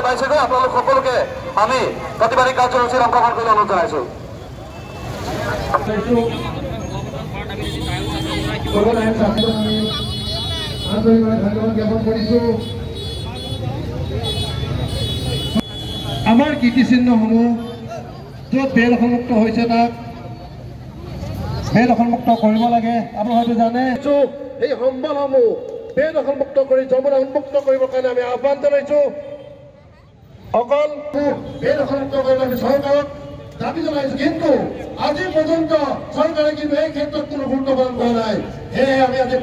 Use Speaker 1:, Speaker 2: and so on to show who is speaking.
Speaker 1: পাইছেগৈ আপোনালোক সকলোকে আমি প্ৰতিবাদী কাৰ্যসূচীত অংশগ্ৰহণ কৰিবলৈ অনুৰোধ জনাইছো।
Speaker 2: আমাৰ কীৰ্তিচিহ্নসমূহ য'ত বেদখলমুক্ত হৈছে তাক বেদখলমুক্ত কৰিব লাগে। আপোনালোকে হয়তো জানে এই সম্বলসমূহ বেদখলমুক্ত কৰি যমুনা উন্মুক্ত কৰিবৰ কাৰণে আমি আহ্বান জনাইছো। অকল বেদখলমুক্ত কৰিব আমি চৰকাৰক দাবী জনাইছো, কিন্তু আজি পৰ্যন্ত চৰকাৰে কিন্তু এই ক্ষেত্ৰত কোনো গুৰুত্ব প্ৰদান কৰা নাই। সেয়েহে আমি আজি